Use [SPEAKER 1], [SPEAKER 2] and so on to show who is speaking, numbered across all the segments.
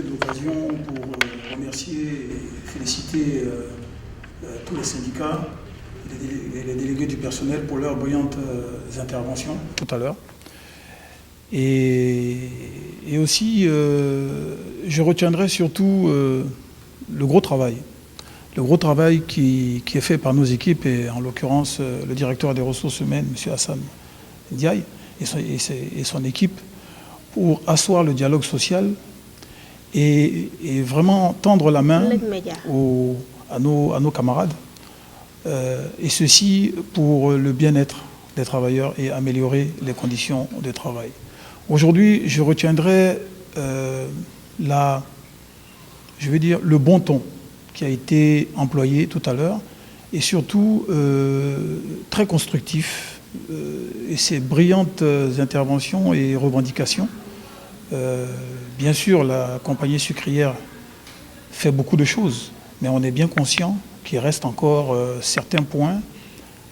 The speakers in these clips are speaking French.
[SPEAKER 1] de l'occasion pour remercier et féliciter tous les syndicats et les délégués du personnel pour leurs brillantes interventions tout à l'heure. Et aussi, je retiendrai surtout le gros travail. Le gros travail qui est fait par nos équipes, et en l'occurrence le directeur des ressources humaines, M. Hassan Diaye, et son équipe, pour asseoir le dialogue social et vraiment tendre la main à nos camarades, et ceci pour le bien-être des travailleurs et améliorer les conditions de travail. Aujourd'hui, je retiendrai le bon ton qui a été employé tout à l'heure, et surtout très constructif, et ces brillantes interventions et revendications. Bien sûr, la compagnie sucrière fait beaucoup de choses, mais on est bien conscient qu'il reste encore certains points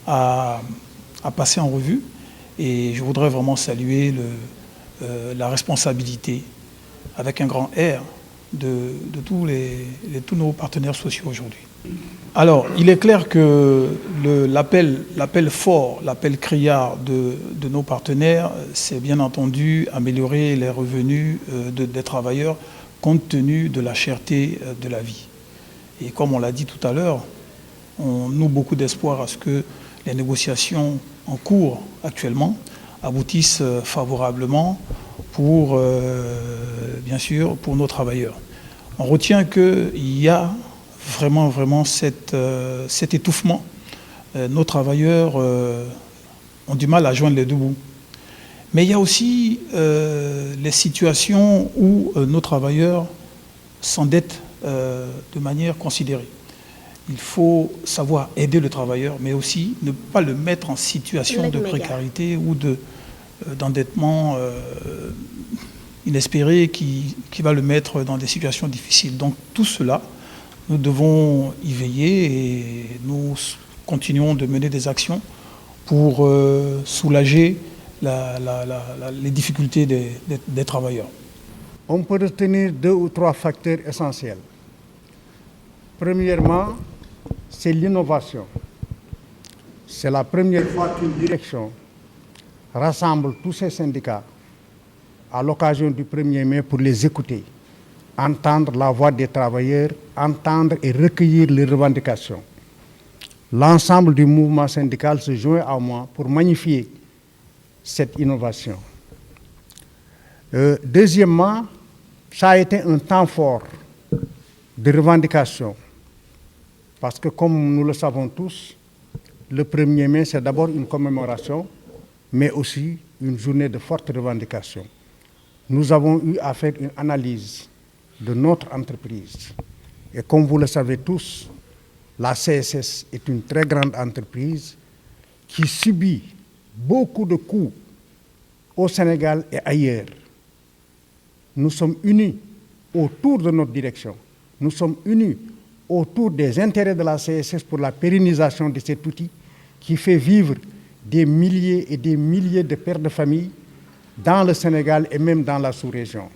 [SPEAKER 1] à passer en revue, et je voudrais vraiment saluer la responsabilité avec un grand R de tous nos partenaires sociaux aujourd'hui. Alors, il est clair que l'appel fort, l'appel criard de nos partenaires, c'est bien entendu améliorer les revenus des travailleurs compte tenu de la cherté de la vie. Et comme on l'a dit tout à l'heure, on noue beaucoup d'espoir à ce que les négociations en cours actuellement aboutissent favorablement pour, bien sûr, pour nos travailleurs. On retient qu'il y a vraiment cet étouffement. Nos travailleurs ont du mal à joindre les deux bouts. Mais il y a aussi les situations où nos travailleurs s'endettent de manière considérée. Il faut savoir aider le travailleur, mais aussi ne pas le mettre en situation de précarité ou d'endettement inespéré qui va le mettre dans des situations difficiles. Donc tout cela, nous devons y veiller, et nous continuons de mener des actions pour soulager les difficultés des travailleurs.
[SPEAKER 2] On peut retenir 2 ou 3 facteurs essentiels. Premièrement, c'est l'innovation. C'est la première fois qu'une direction rassemble tous ces syndicats à l'occasion du 1er mai pour les écouter, entendre la voix des travailleurs, entendre et recueillir les revendications. L'ensemble du mouvement syndical se joint à moi pour magnifier cette innovation. Deuxièmement, ça a été un temps fort de revendication, parce que comme nous le savons tous, le 1er mai, c'est d'abord une commémoration, mais aussi une journée de forte revendication. Nous avons eu à faire une analyse de notre entreprise. Et comme vous le savez tous, la CSS est une très grande entreprise qui subit beaucoup de coûts au Sénégal et ailleurs. Nous sommes unis autour de notre direction. Nous sommes unis autour des intérêts de la CSS pour la pérennisation de cet outil qui fait vivre des milliers et des milliers de pères de famille dans le Sénégal et même dans la sous-région.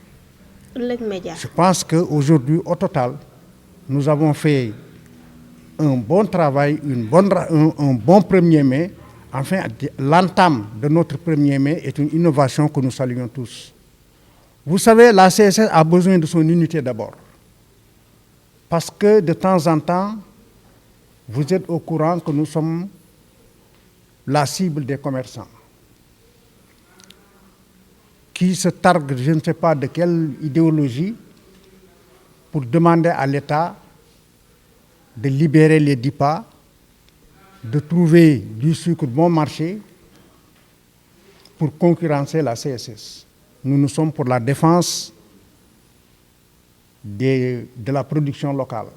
[SPEAKER 2] Je pense qu'aujourd'hui, au total, nous avons fait un bon travail, un bon 1er mai. Enfin, l'entame de notre 1er mai est une innovation que nous saluons tous. Vous savez, la CSS a besoin de son unité d'abord. Parce que de temps en temps, vous êtes au courant que nous sommes la cible des commerçants qui se targuent, je ne sais pas de quelle idéologie, pour demander à l'État de libérer les DIPA, de trouver du sucre bon marché pour concurrencer la CSS. Nous sommes pour la défense de la production locale.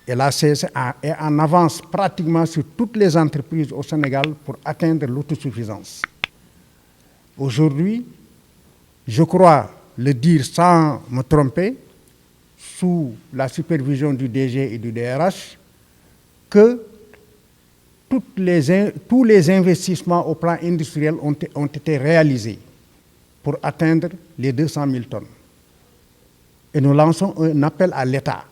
[SPEAKER 2] Et la CSS est en avance pratiquement sur toutes les entreprises au Sénégal pour atteindre l'autosuffisance. Aujourd'hui, je crois le dire sans me tromper, sous la supervision du DG et du DRH, que tous les investissements au plan industriel ont été réalisés pour atteindre les 200 000 tonnes. Et nous lançons un appel à l'État.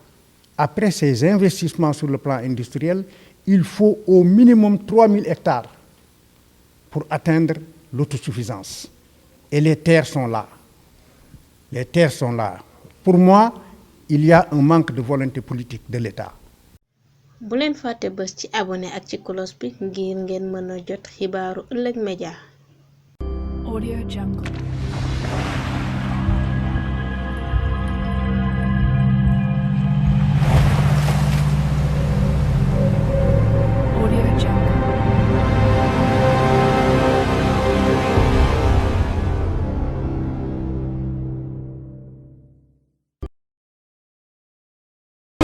[SPEAKER 2] Après ces investissements sur le plan industriel, il faut au minimum 3000 hectares pour atteindre l'autosuffisance. Et les terres sont là. Les terres sont là. Pour moi, il y a un manque de volonté politique de l'État.
[SPEAKER 3] bu leen fàtte bës ci abonné ak ci cloche bi ngir ngeen mën a jot xibaaru Ëllëg Média.
[SPEAKER 4] Audio Jungle.